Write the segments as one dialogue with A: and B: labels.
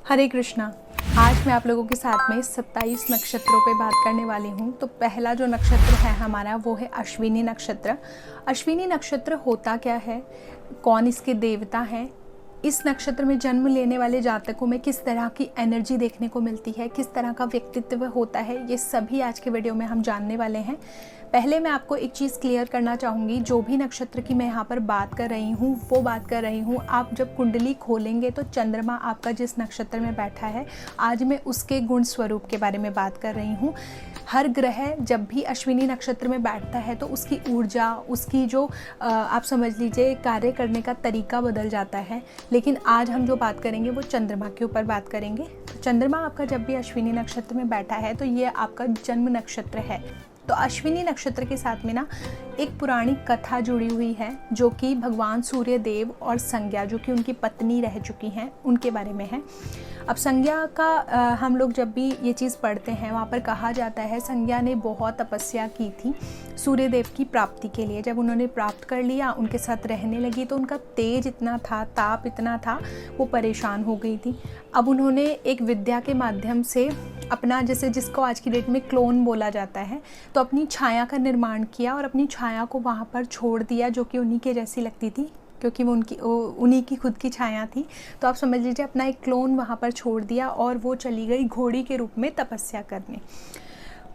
A: हरे कृष्णा। आज मैं आप लोगों के साथ में 27 नक्षत्रों पे बात करने वाली हूँ। तो पहला जो नक्षत्र है हमारा वो है अश्विनी नक्षत्र। अश्विनी नक्षत्र होता क्या है, कौन इसके देवता हैं, इस नक्षत्र में जन्म लेने वाले जातकों में किस तरह की एनर्जी देखने को मिलती है, किस तरह का व्यक्तित्व होता है, ये सभी आज के वीडियो में हम जानने वाले हैं। पहले मैं आपको एक चीज़ क्लियर करना चाहूँगी, जो भी नक्षत्र की मैं यहाँ पर बात कर रही हूँ वो बात कर रही हूँ, आप जब कुंडली खोलेंगे तो चंद्रमा आपका जिस नक्षत्र में बैठा है, आज मैं उसके गुण स्वरूप के बारे में बात कर रही हूँ। हर ग्रह जब भी अश्विनी नक्षत्र में बैठता है तो उसकी ऊर्जा, उसकी जो आप समझ लीजिए कार्य करने का तरीका बदल जाता है। लेकिन आज हम जो बात करेंगे वो चंद्रमा के ऊपर बात करेंगे। तो चंद्रमा आपका जब भी अश्विनी नक्षत्र में बैठा है तो ये आपका जन्म नक्षत्र है। तो अश्विनी नक्षत्र के साथ में ना एक पुरानी कथा जुड़ी हुई है, जो कि भगवान सूर्य देव और संज्ञा, जो कि उनकी पत्नी रह चुकी हैं, उनके बारे में है। अब संज्ञा का हम लोग जब भी ये चीज़ पढ़ते हैं वहाँ पर कहा जाता है संज्ञा ने बहुत तपस्या की थी सूर्य देव की प्राप्ति के लिए। जब उन्होंने प्राप्त कर लिया, उनके साथ रहने लगी, तो उनका तेज इतना था, ताप इतना था, वो परेशान हो गई थी। अब उन्होंने एक विद्या के माध्यम से अपना, जैसे जिसको आज की डेट में क्लोन बोला जाता है, तो अपनी छाया का निर्माण किया और अपनी छाया को वहाँ पर छोड़ दिया, जो कि उन्हीं के जैसी लगती थी, क्योंकि वो उन्हीं की खुद की छाया थी। तो आप समझ लीजिए अपना एक क्लोन वहाँ पर छोड़ दिया और वो चली गई घोड़ी के रूप में तपस्या करने।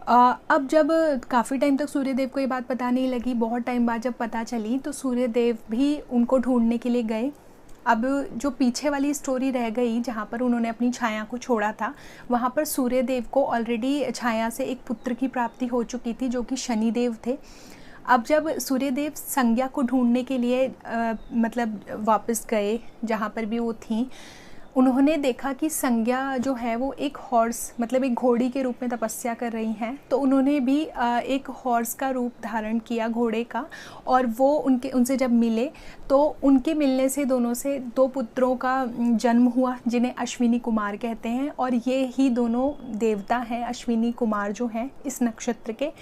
A: अब जब काफ़ी टाइम तक सूर्यदेव को ये बात पता नहीं लगी, बहुत टाइम बाद जब पता चली तो सूर्यदेव भी उनको ढूंढने के लिए गए। अब जो पीछे वाली स्टोरी रह गई जहाँ पर उन्होंने अपनी छाया को छोड़ा था, वहाँ पर सूर्यदेव को ऑलरेडी छाया से एक पुत्र की प्राप्ति हो चुकी थी, जो कि शनिदेव थे। अब जब सूर्यदेव संज्ञा को ढूंढने के लिए मतलब वापस गए जहाँ पर भी वो थी, उन्होंने देखा कि संज्ञा जो है वो एक हॉर्स, मतलब एक घोड़ी के रूप में तपस्या कर रही हैं। तो उन्होंने भी एक हॉर्स का रूप धारण किया, घोड़े का, और वो उनसे जब मिले तो उनके मिलने से दोनों से दो पुत्रों का जन्म हुआ, जिन्हें अश्विनी कुमार कहते हैं। और ये ही दोनों देवता हैं अश्विनी कुमार जो हैं इस नक्षत्र के।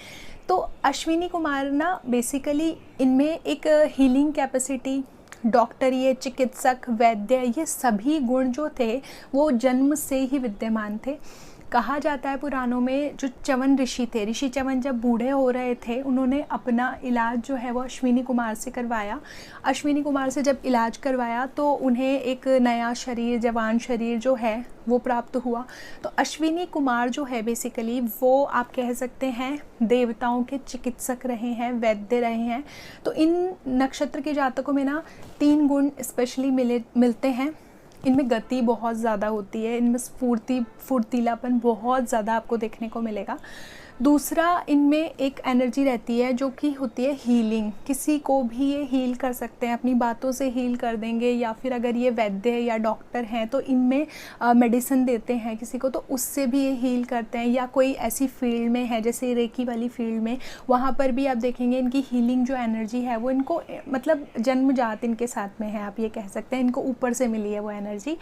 A: तो अश्विनी कुमार ना बेसिकली इनमें एक हीलिंग कैपेसिटी, डॉक्टरी, चिकित्सक, वैद्य, ये सभी गुण जो थे वो जन्म से ही विद्यमान थे। कहा जाता है पुराणों में, जो च्यवन ऋषि थे, ऋषि च्यवन जब बूढ़े हो रहे थे, उन्होंने अपना इलाज जो है वो अश्विनी कुमार से करवाया। अश्विनी कुमार से जब इलाज करवाया तो उन्हें एक नया शरीर, जवान शरीर जो है वो प्राप्त हुआ। तो अश्विनी कुमार जो है बेसिकली वो आप कह सकते हैं देवताओं के चिकित्सक रहे हैं, वैद्य रहे हैं। तो इन नक्षत्र के जातकों में ना 3 गुण स्पेशली मिलते हैं। इनमें गति बहुत ज़्यादा होती है, इनमें फुर्तीलापन बहुत ज़्यादा आपको देखने को मिलेगा। दूसरा, इनमें एक एनर्जी रहती है जो कि होती है हीलिंग। किसी को भी ये हील कर सकते हैं, अपनी बातों से हील कर देंगे, या फिर अगर ये वैद्य या डॉक्टर हैं तो इनमें मेडिसिन देते हैं किसी को, तो उससे भी ये हील करते हैं। या कोई ऐसी फील्ड में है जैसे रेकी वाली फील्ड में, वहाँ पर भी आप देखेंगे इनकी हीलिंग जो एनर्जी है वो इनको मतलब जन्मजात इनके साथ में है, आप ये कह सकते हैं, इनको ऊपर से मिली है वो एनर्जी।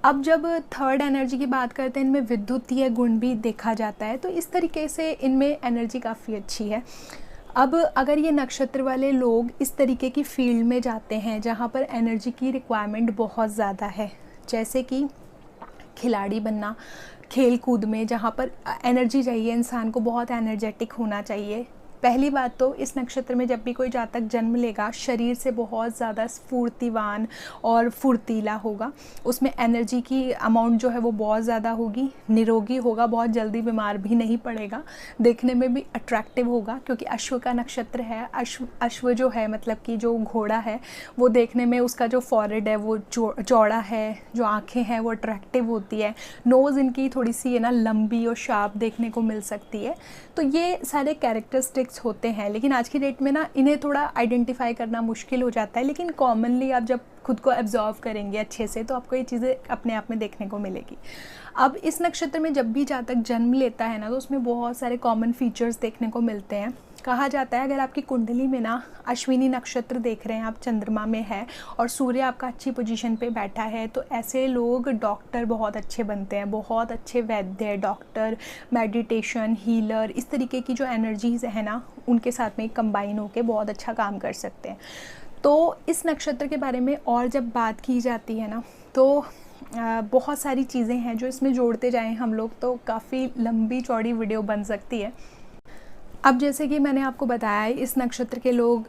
A: अब जब थर्ड एनर्जी की बात करते हैं, इनमें विद्युतीय गुण भी देखा जाता है। तो इस तरीके से इनमें एनर्जी काफ़ी अच्छी है। अब अगर ये नक्षत्र वाले लोग इस तरीके की फील्ड में जाते हैं जहाँ पर एनर्जी की रिक्वायरमेंट बहुत ज़्यादा है, जैसे कि खिलाड़ी बनना, खेल कूद में जहाँ पर एनर्जी चाहिए, इंसान को बहुत एनर्जेटिक होना चाहिए। पहली बात तो इस नक्षत्र में जब भी कोई जातक जन्म लेगा, शरीर से बहुत ज़्यादा स्फूर्तिवान और फुर्तीला होगा, उसमें एनर्जी की अमाउंट जो है वो बहुत ज़्यादा होगी, निरोगी होगा, बहुत जल्दी बीमार भी नहीं पड़ेगा, देखने में भी अट्रैक्टिव होगा, क्योंकि अश्व का नक्षत्र है। अश्व जो है मतलब कि जो घोड़ा है वो देखने में, उसका जो फॉरहेड है वो चौड़ा है, जो आँखें हैं वो अट्रैक्टिव होती है, नोज़ इनकी थोड़ी सी है ना लंबी और शार्प देखने को मिल सकती है। तो ये सारे कैरेक्टरिस्टिक्स होते हैं, लेकिन आज की डेट में ना इन्हें थोड़ा आइडेंटिफाई करना मुश्किल हो जाता है। लेकिन कॉमनली आप जब खुद को एब्जॉर्व करेंगे अच्छे से तो आपको ये चीज़ें अपने आप में देखने को मिलेगी। अब इस नक्षत्र में जब भी जातक जन्म लेता है ना, तो उसमें बहुत सारे कॉमन फीचर्स देखने को मिलते हैं। कहा जाता है अगर आपकी कुंडली में ना अश्विनी नक्षत्र देख रहे हैं आप, चंद्रमा में है और सूर्य आपका अच्छी पोजीशन पे बैठा है, तो ऐसे लोग डॉक्टर बहुत अच्छे बनते हैं, बहुत अच्छे वैद्य, डॉक्टर, मेडिटेशन, हीलर, इस तरीके की जो एनर्जीज है ना उनके साथ में कंबाइन होकर बहुत अच्छा काम कर सकते हैं। तो इस नक्षत्र के बारे में और जब बात की जाती है ना, तो बहुत सारी चीज़ें हैं जो इसमें जोड़ते जाएँ हम लोग तो काफ़ी लंबी चौड़ी वीडियो बन सकती है। अब जैसे कि मैंने आपको बताया है, इस नक्षत्र के लोग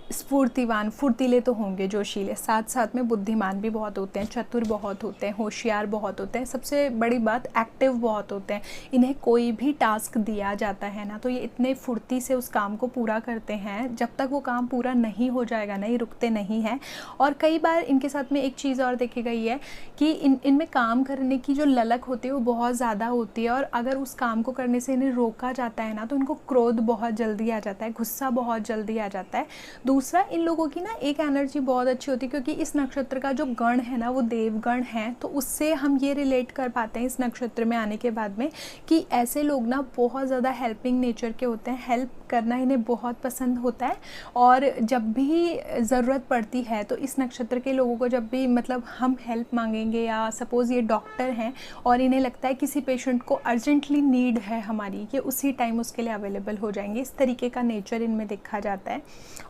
A: स्फूर्तिवान, फुर्तीले तो होंगे, जोशीले, साथ साथ में बुद्धिमान भी बहुत होते हैं, चतुर बहुत होते हैं, होशियार बहुत होते हैं, सबसे बड़ी बात एक्टिव बहुत होते हैं। इन्हें कोई भी टास्क दिया जाता है ना तो ये इतने फुर्ती से उस काम को पूरा करते हैं, जब तक वो काम पूरा नहीं हो जाएगा ना ये रुकते नहीं हैं। और कई बार इनके साथ में एक चीज़ और देखी गई है कि इनमें काम करने की जो ललक होती है वो बहुत ज़्यादा होती है, और अगर उस काम को करने से इन्हें रोका जाता है ना तो इनको क्रोध बहुत जल्दी आ जाता है, गुस्सा बहुत जल्दी आ जाता है। दूसरा, इन लोगों की ना एक एनर्जी बहुत अच्छी होती है, क्योंकि इस नक्षत्र का जो गण है ना वो देवगण है, तो उससे हम ये रिलेट कर पाते हैं इस नक्षत्र में आने के बाद में कि ऐसे लोग ना बहुत ज़्यादा हेल्पिंग नेचर के होते हैं, हेल्प करना इन्हें बहुत पसंद होता है। और जब भी ज़रूरत पड़ती है तो इस नक्षत्र के लोगों को जब भी मतलब हम हेल्प मांगेंगे, या सपोज़ ये डॉक्टर हैं और इन्हें लगता है किसी पेशेंट को अर्जेंटली नीड है हमारी, ये उसी टाइम उसके लिए अवेलेबल हो जाएंगे। इस तरीके का नेचर इनमें देखा जाता है।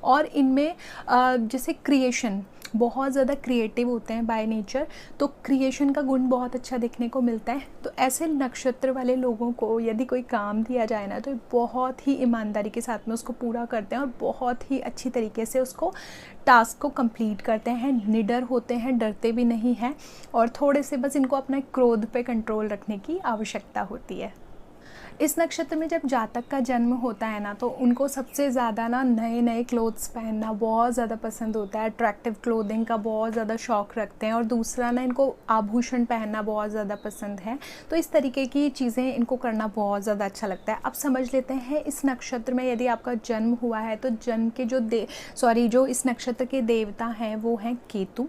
A: और इनमें जैसे क्रिएशन, बहुत ज़्यादा क्रिएटिव होते हैं बाय नेचर, तो क्रिएशन का गुण बहुत अच्छा देखने को मिलता है। तो ऐसे नक्षत्र वाले लोगों को यदि कोई काम दिया जाए ना तो बहुत ही ईमानदारी के साथ में उसको पूरा करते हैं और बहुत ही अच्छी तरीके से उसको टास्क को कंप्लीट करते हैं। निडर होते हैं, डरते भी नहीं हैं, और थोड़े से बस इनको अपना क्रोध पे कंट्रोल रखने की आवश्यकता होती है। इस नक्षत्र में जब जातक का जन्म होता है ना तो उनको सबसे ज़्यादा ना नए नए क्लोथ्स पहनना बहुत ज़्यादा पसंद होता है, अट्रैक्टिव क्लोथिंग का बहुत ज़्यादा शौक़ रखते हैं। और दूसरा ना, इनको आभूषण पहनना बहुत ज़्यादा पसंद है, तो इस तरीके की चीज़ें इनको करना बहुत ज़्यादा अच्छा लगता है। अब समझ लेते हैं इस नक्षत्र में यदि आपका जन्म हुआ है तो जन्म के जो इस नक्षत्र के देवता हैं वो हैं केतु।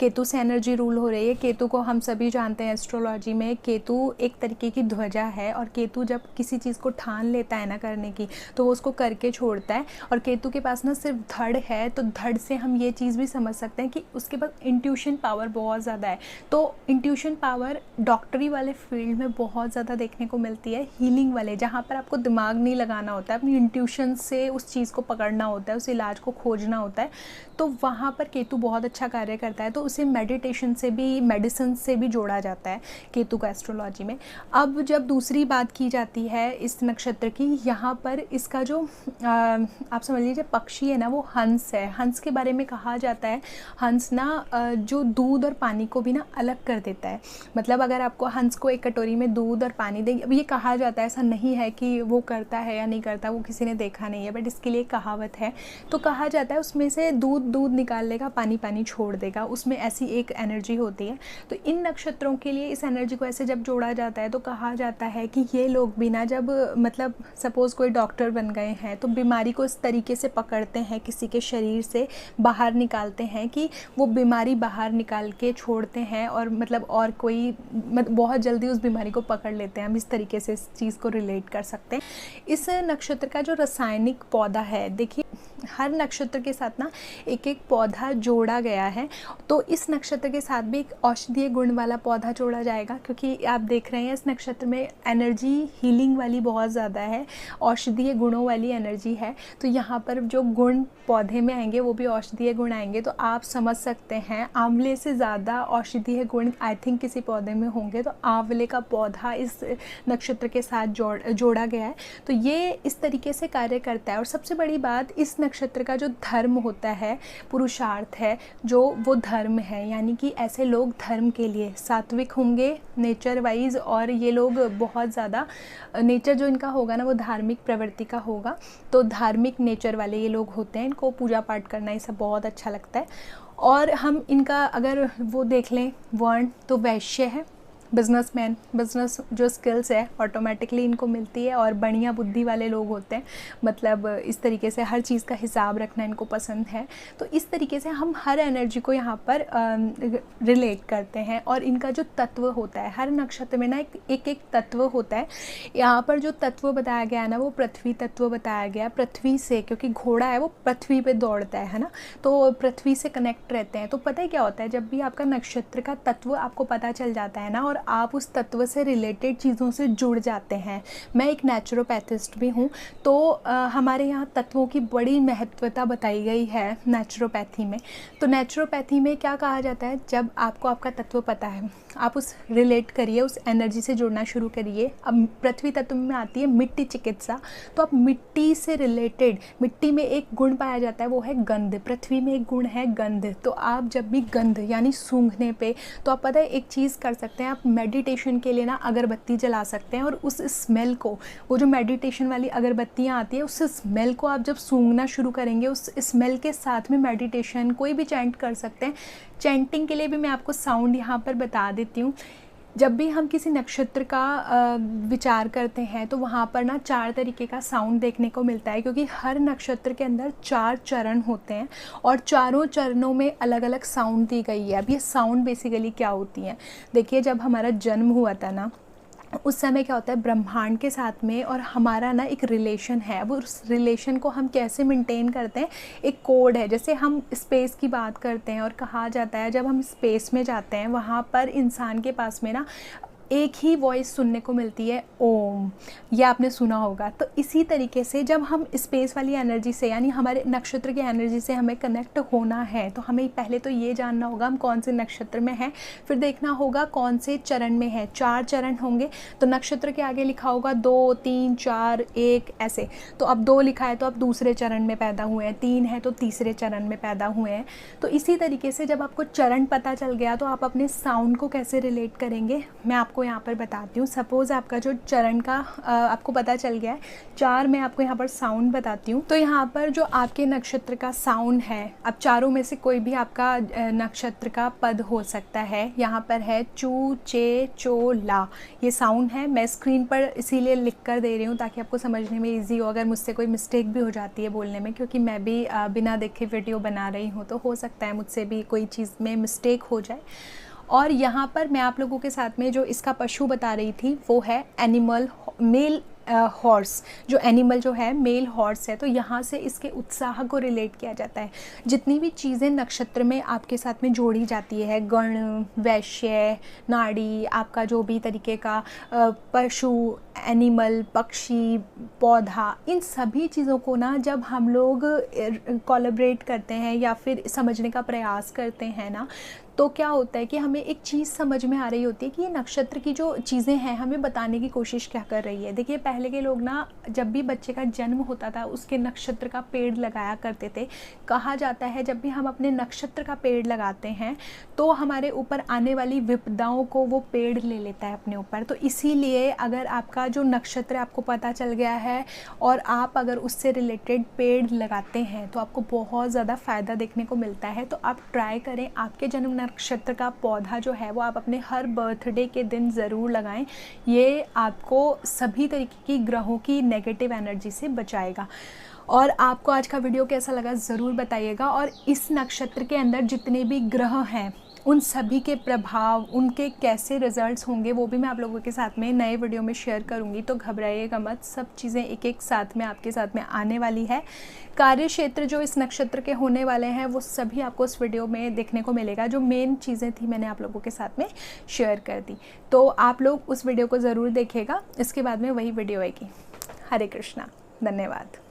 A: केतु से एनर्जी रूल हो रही है। केतु को हम सभी जानते हैं एस्ट्रोलॉजी में, केतु एक तरीके की ध्वजा है, और केतु जब किसी चीज़ को ठान लेता है ना करने की तो वो उसको करके छोड़ता है। और केतु के पास ना सिर्फ धड़ है, तो धड़ से हम ये चीज़ भी समझ सकते हैं कि उसके पास इंट्यूशन पावर बहुत ज़्यादा है। तो इंट्यूशन पावर डॉक्टरी वाले फील्ड में बहुत ज़्यादा देखने को मिलती है, हीलिंग वाले, जहाँ पर आपको दिमाग नहीं लगाना होता है, अपनी इंट्यूशन से उस चीज़ को पकड़ना होता है, उस इलाज को खोजना होता है, तो वहाँ पर केतु बहुत अच्छा कार्य करता है। तो उसे मेडिटेशन से भी, मेडिसिन से भी जोड़ा जाता है केतु का एस्ट्रोलॉजी में। अब जब दूसरी बात की जाती है इस नक्षत्र की, यहाँ पर इसका जो आप समझ लीजिए पक्षी है ना वो हंस है। हंस के बारे में कहा जाता है, हंस ना जो दूध और पानी को भी ना अलग कर देता है। मतलब अगर आपको हंस को एक कटोरी में दूध और पानी देंगे, अब ये कहा जाता है, ऐसा नहीं है कि वो करता है या नहीं करता, वो किसी ने देखा नहीं है, बट इसके लिए कहावत है। तो कहा जाता है उसमें से दूध निकाल लेगा, पानी पानी छोड़ देगा, उसमें ऐसी एक एनर्जी होती है। तो इन नक्षत्रों के लिए इस एनर्जी को ऐसे जब जोड़ा जाता है तो कहा जाता है कि ये लोग बिना जब मतलब सपोज़ कोई डॉक्टर बन गए हैं तो बीमारी को इस तरीके से पकड़ते हैं, किसी के शरीर से बाहर निकालते हैं कि वो बीमारी बाहर निकाल के छोड़ते हैं, और मतलब और कोई बहुत जल्दी उस बीमारी को पकड़ लेते हैं। हम इस तरीके से इस चीज़ को रिलेट कर सकते हैं। इस नक्षत्र का जो रासायनिक पौधा है, देखिए हर नक्षत्र के साथ ना एक एक पौधा जोड़ा गया है, तो इस नक्षत्र के साथ भी एक औषधीय गुण वाला पौधा जोड़ा जाएगा, क्योंकि आप देख रहे हैं इस नक्षत्र में एनर्जी हीलिंग वाली बहुत ज़्यादा है, औषधीय गुणों वाली एनर्जी है। तो यहाँ पर जो गुण पौधे में आएंगे वो भी औषधीय गुण आएंगे। तो आप समझ सकते हैं आंवले से ज़्यादा औषधीय गुण आई थिंक किसी पौधे में होंगे, तो आंवले का पौधा इस नक्षत्र के साथ जोड़ा गया है। तो ये इस तरीके से कार्य करता है। और सबसे बड़ी बात, इस नक्षत्र का जो धर्म होता है, पुरुषार्थ है, जो वो धर्म है, यानी कि ऐसे लोग धर्म के लिए सात्विक होंगे नेचर वाइज, और ये लोग बहुत ज़्यादा नेचर जो इनका होगा ना वो धार्मिक प्रवृत्ति का होगा। तो धार्मिक नेचर वाले ये लोग होते हैं, इनको पूजा पाठ करना ये सब बहुत अच्छा लगता है। और हम इनका अगर वो देख लें वर्ण, तो वैश्य है, बिजनेसमैन, बिजनेस जो स्किल्स है ऑटोमेटिकली इनको मिलती है, और बढ़िया बुद्धि वाले लोग होते हैं, मतलब इस तरीके से हर चीज़ का हिसाब रखना इनको पसंद है। तो इस तरीके से हम हर एनर्जी को यहाँ पर रिलेट करते हैं। और इनका जो तत्व होता है, हर नक्षत्र में ना एक तत्व होता है। यहाँ पर जो तत्व बताया गया है ना वो पृथ्वी तत्व बताया गया, पृथ्वी से, क्योंकि घोड़ा है वो पृथ्वी पे दौड़ता है ना, तो पृथ्वी से कनेक्ट रहते हैं। तो पता है क्या होता है, जब भी आपका नक्षत्र का तत्व आपको पता चल जाता है ना, और और आप उस तत्व से रिलेटेड चीज़ों से जुड़ जाते हैं। मैं एक नेचुरोपैथिस्ट भी हूँ, तो हमारे यहाँ तत्वों की बड़ी महत्वता बताई गई है नेचुरोपैथी में। तो नेचुरोपैथी में क्या कहा जाता है, जब आपको आपका तत्व पता है, आप उस रिलेट करिए, उस एनर्जी से जुड़ना शुरू करिए। अब पृथ्वी तत्व में आती है मिट्टी चिकित्सा, तो आप मिट्टी से रिलेटेड, मिट्टी में एक गुण पाया जाता है, वो है गंध। पृथ्वी में एक गुण है गंध। तो आप जब भी गंध यानी सूंघने पे, तो आप पता है एक चीज़ कर सकते हैं, आप मेडिटेशन के लिए ना अगरबत्ती जला सकते हैं, और उस स्मेल को, वो जो मेडिटेशन वाली अगरबत्तियाँ आती है, उस स्मेल को आप जब सूंघना शुरू करेंगे, उस स्मेल के साथ में मेडिटेशन कोई भी चैंट कर सकते हैं। चैंटिंग के लिए भी मैं आपको साउंड यहाँ पर बता देती हूँ। जब भी हम किसी नक्षत्र का विचार करते हैं, तो वहाँ पर ना 4 तरीके का साउंड देखने को मिलता है, क्योंकि हर नक्षत्र के अंदर 4 चरण होते हैं और चारों चरणों में अलग अलग साउंड दी गई है। अब ये साउंड बेसिकली क्या होती हैं, देखिए जब हमारा जन्म हुआ था ना, उस समय क्या होता है, ब्रह्मांड के साथ में और हमारा ना एक रिलेशन है। अब उस रिलेशन को हम कैसे मेंटेन करते हैं, एक कोड है। जैसे हम स्पेस की बात करते हैं और कहा जाता है जब हम स्पेस में जाते हैं, वहाँ पर इंसान के पास में ना एक ही वॉइस सुनने को मिलती है, ओम। ये आपने सुना होगा। तो इसी तरीके से जब हम स्पेस वाली एनर्जी से, यानी हमारे नक्षत्र की एनर्जी से हमें कनेक्ट होना है, तो हमें पहले तो ये जानना होगा हम कौन से नक्षत्र में हैं, फिर देखना होगा कौन से चरण में है। 4 चरण होंगे, तो नक्षत्र के आगे लिखा होगा 2, 3, 4, 1 ऐसे। तो अब 2 लिखा है तो आप दूसरे चरण में पैदा हुए हैं, 3 है तो तीसरे चरण में पैदा हुए हैं। तो इसी तरीके से जब आपको चरण पता चल गया, तो आप अपने साउंड को कैसे रिलेट करेंगे, मैं आपको यहाँ पर बताती हूँ। सपोज़ आपका जो चरण का आपको पता चल गया है, 4 मैं आपको यहाँ पर साउंड बताती हूँ। तो यहाँ पर जो आपके नक्षत्र का साउंड है, अब चारों में से कोई भी आपका नक्षत्र का पद हो सकता है। यहाँ पर है चू, चे, चो, ला, ये साउंड है। मैं स्क्रीन पर इसीलिए लिख कर दे रही हूँ ताकि आपको समझने में ईजी हो। अगर मुझसे कोई मिस्टेक भी हो जाती है बोलने में, क्योंकि मैं भी बिना देखे वीडियो बना रही हूँ, तो हो सकता है मुझसे भी कोई चीज़ में मिस्टेक हो जाए। और यहाँ पर मैं आप लोगों के साथ में जो इसका पशु बता रही थी, वो है एनिमल, मेल हॉर्स। जो एनिमल जो है मेल हॉर्स है, तो यहाँ से इसके उत्साह को रिलेट किया जाता है। जितनी भी चीज़ें नक्षत्र में आपके साथ में जोड़ी जाती है, गण, वैश्य, नाड़ी, आपका जो भी तरीके का पशु, एनिमल, पक्षी, पौधा, इन सभी चीज़ों को ना जब हम लोग कोलैबोरेट करते हैं या फिर समझने का प्रयास करते हैं ना, तो क्या होता है कि हमें एक चीज़ समझ में आ रही होती है कि ये नक्षत्र की जो चीज़ें हैं हमें बताने की कोशिश क्या कर रही है। देखिए पहले के लोग ना, जब भी बच्चे का जन्म होता था, उसके नक्षत्र का पेड़ लगाया करते थे। कहा जाता है जब भी हम अपने नक्षत्र का पेड़ लगाते हैं, तो हमारे ऊपर आने वाली विपदाओं को वो पेड़ ले लेता है अपने ऊपर। तो इसीलिए अगर आपका जो नक्षत्र आपको पता चल गया है और आप अगर उससे रिलेटेड पेड़ लगाते हैं, तो आपको बहुत ज़्यादा फ़ायदा देखने को मिलता है। तो आप ट्राई करें, आपके जन्म नक्षत्र का पौधा जो है वो आप अपने हर बर्थडे के दिन ज़रूर लगाएं। ये आपको सभी तरीके की ग्रहों की नेगेटिव एनर्जी से बचाएगा। और आपको आज का वीडियो कैसा लगा ज़रूर बताइएगा। और इस नक्षत्र के अंदर जितने भी ग्रह हैं, उन सभी के प्रभाव, उनके कैसे रिजल्ट्स होंगे, वो भी मैं आप लोगों के साथ में नए वीडियो में शेयर करूंगी। तो घबराइएगा मत, सब चीज़ें एक एक साथ में आपके साथ में आने वाली है। कार्य क्षेत्र जो इस नक्षत्र के होने वाले हैं, वो सभी आपको इस वीडियो में देखने को मिलेगा। जो मेन चीज़ें थी मैंने आप लोगों के साथ में शेयर कर दी। तो आप लोग उस वीडियो को ज़रूर देखिएगा, इसके बाद में वही वीडियो आएगी। हरे कृष्णा, धन्यवाद।